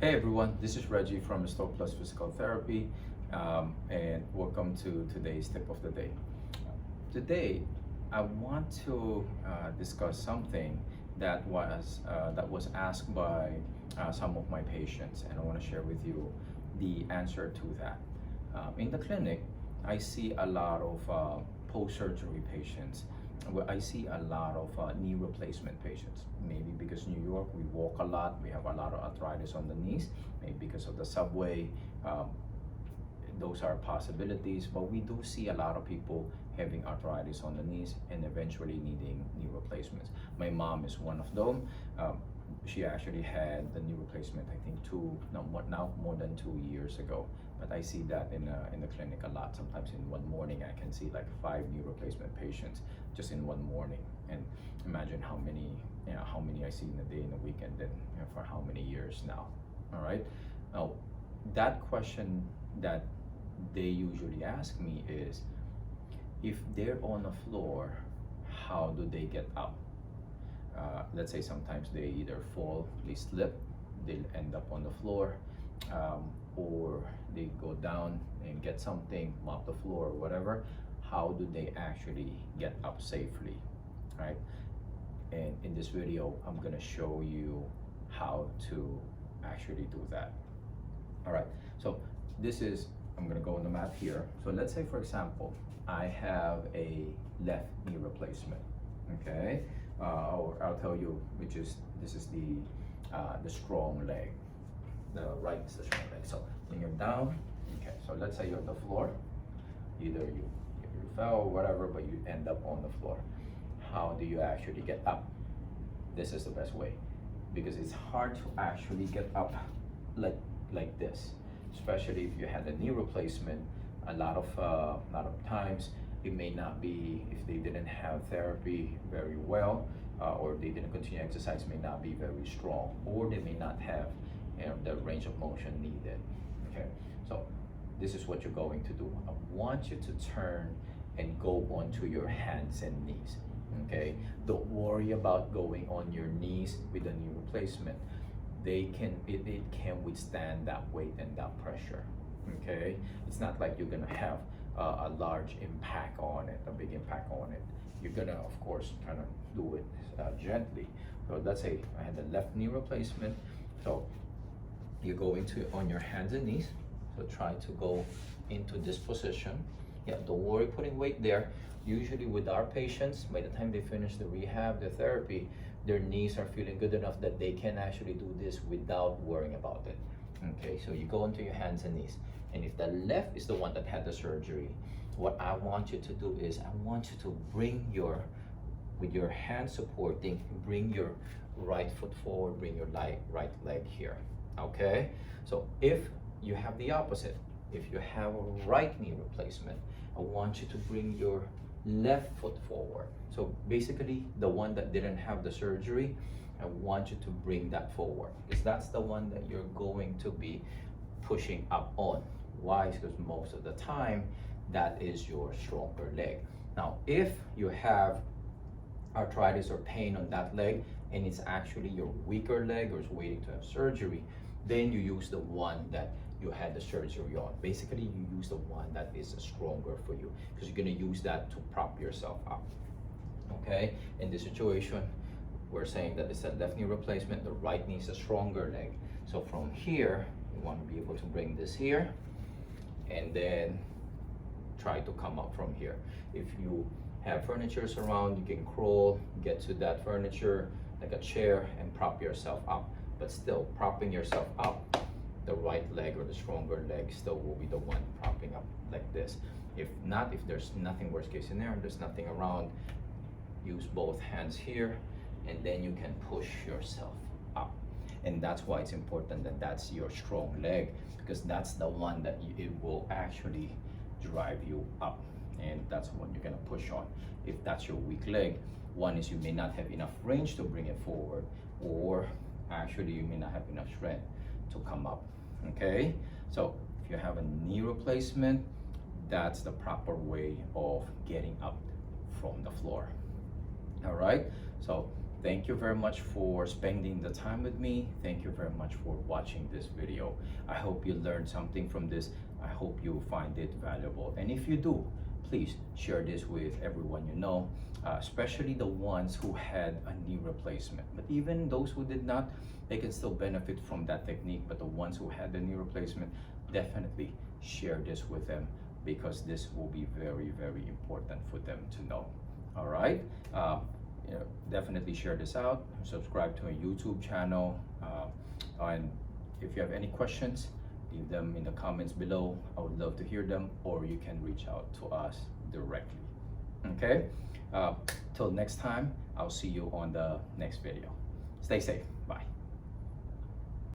Hey everyone, this is Reggie from Restore Plus Physical Therapy, and welcome to today's tip of the day. Today, I want to discuss something that was asked by some of my patients, and I want to share with you the answer to that. In the clinic, I see a lot of post-surgery patients. Well, I see a lot of knee replacement patients. Maybe because New York, we walk a lot, we have a lot of arthritis on the knees. Maybe because of the subway, those are possibilities. But we do see a lot of people having arthritis on the knees and eventually needing knee replacements. My mom is one of them. She actually had the knee replacement, I think, now more than 2 years ago. But I see that in the clinic a lot. Sometimes in one morning, I can see like 5 knee replacement patients just in one morning. And imagine how many I see in a day, in a week, and then for how many years now. All right. Now, that question that they usually ask me is, if they're on the floor, how do they get up? Let's say sometimes they either fall, they slip, they'll end up on the floor, or they go down and get something, mop the floor or whatever. How do they actually get up safely, right? And in this video, I'm gonna show you how to actually do that. All right, so I'm gonna go on the mat here. So let's say, for example, I have a left knee replacement, okay? Or I'll tell you this is the strong leg. The right is the strong leg. So when you're down, okay, so let's say you're on the floor, either you fell or whatever, but you end up on the floor. How do you actually get up? This is the best way, because it's hard to actually get up like this, especially if you had a knee replacement. A lot of times it may not be, if they didn't have therapy very well, or they didn't continue exercise, may not be very strong, or they may not have the range of motion needed. Okay, so this is what you're going to do. I want you to turn and go onto your hands and knees. Okay, don't worry about going on your knees with a knee replacement. It can withstand that weight and that pressure. Okay, it's not like you're gonna have a large impact on it, a big impact on it. You're gonna, of course, try to do it gently. So let's say I had the left knee replacement. So you go on your hands and knees. So try to go into this position. Yeah, don't worry putting weight there. Usually with our patients, by the time they finish the rehab, the therapy, their knees are feeling good enough that they can actually do this without worrying about it. Okay, so you go into your hands and knees. And if the left is the one that had the surgery, what I want you to do is I want you to with your hand supporting, bring your right foot forward, bring your right leg here. Okay, so if you have the opposite, if you have a right knee replacement, I want you to bring your left foot forward. So basically, the one that didn't have the surgery, I want you to bring that forward, because that's the one that you're going to be pushing up on. Why? Because most of the time, that is your stronger leg. Now, if you have arthritis or pain on that leg, and it's actually your weaker leg or is waiting to have surgery, then you use the one that you had the surgery on. Basically, you use the one that is stronger for you, because you're going to use that to prop yourself up. Okay, in this situation, we're saying that it's a left knee replacement, the right knee is a stronger leg. So from here, you want to be able to bring this here, and then try to come up from here. If you have furniture around, you can crawl, get to that furniture like a chair, and prop yourself up. But still, propping yourself up, the right leg or the stronger leg still will be the one propping up like this. If not, if there's nothing, worst case scenario, there's nothing around, use both hands here, and then you can push yourself up. And that's why it's important that that's your strong leg, because that's the one that it will actually drive you up, and that's what you're gonna push on. If that's your weak leg, one is you may not have enough range to bring it forward, or actually you may not have enough strength to come up. Okay, so if you have a knee replacement, that's the proper way of getting up from the floor. All right, so Thank you very much for spending the time with me. Thank you very much for watching this video. I hope you learned something from this. I hope you find it valuable. And if you do, please share this with everyone you know, especially the ones who had a knee replacement. But even those who did not, they can still benefit from that technique. But the ones who had the knee replacement, definitely share this with them, because this will be very, very important for them to know. All right. Definitely share this out. Subscribe to our YouTube channel. And if you have any questions, leave them in the comments below. I would love to hear them, or you can reach out to us directly. Okay. Till next time, I'll see you on the next video. Stay safe.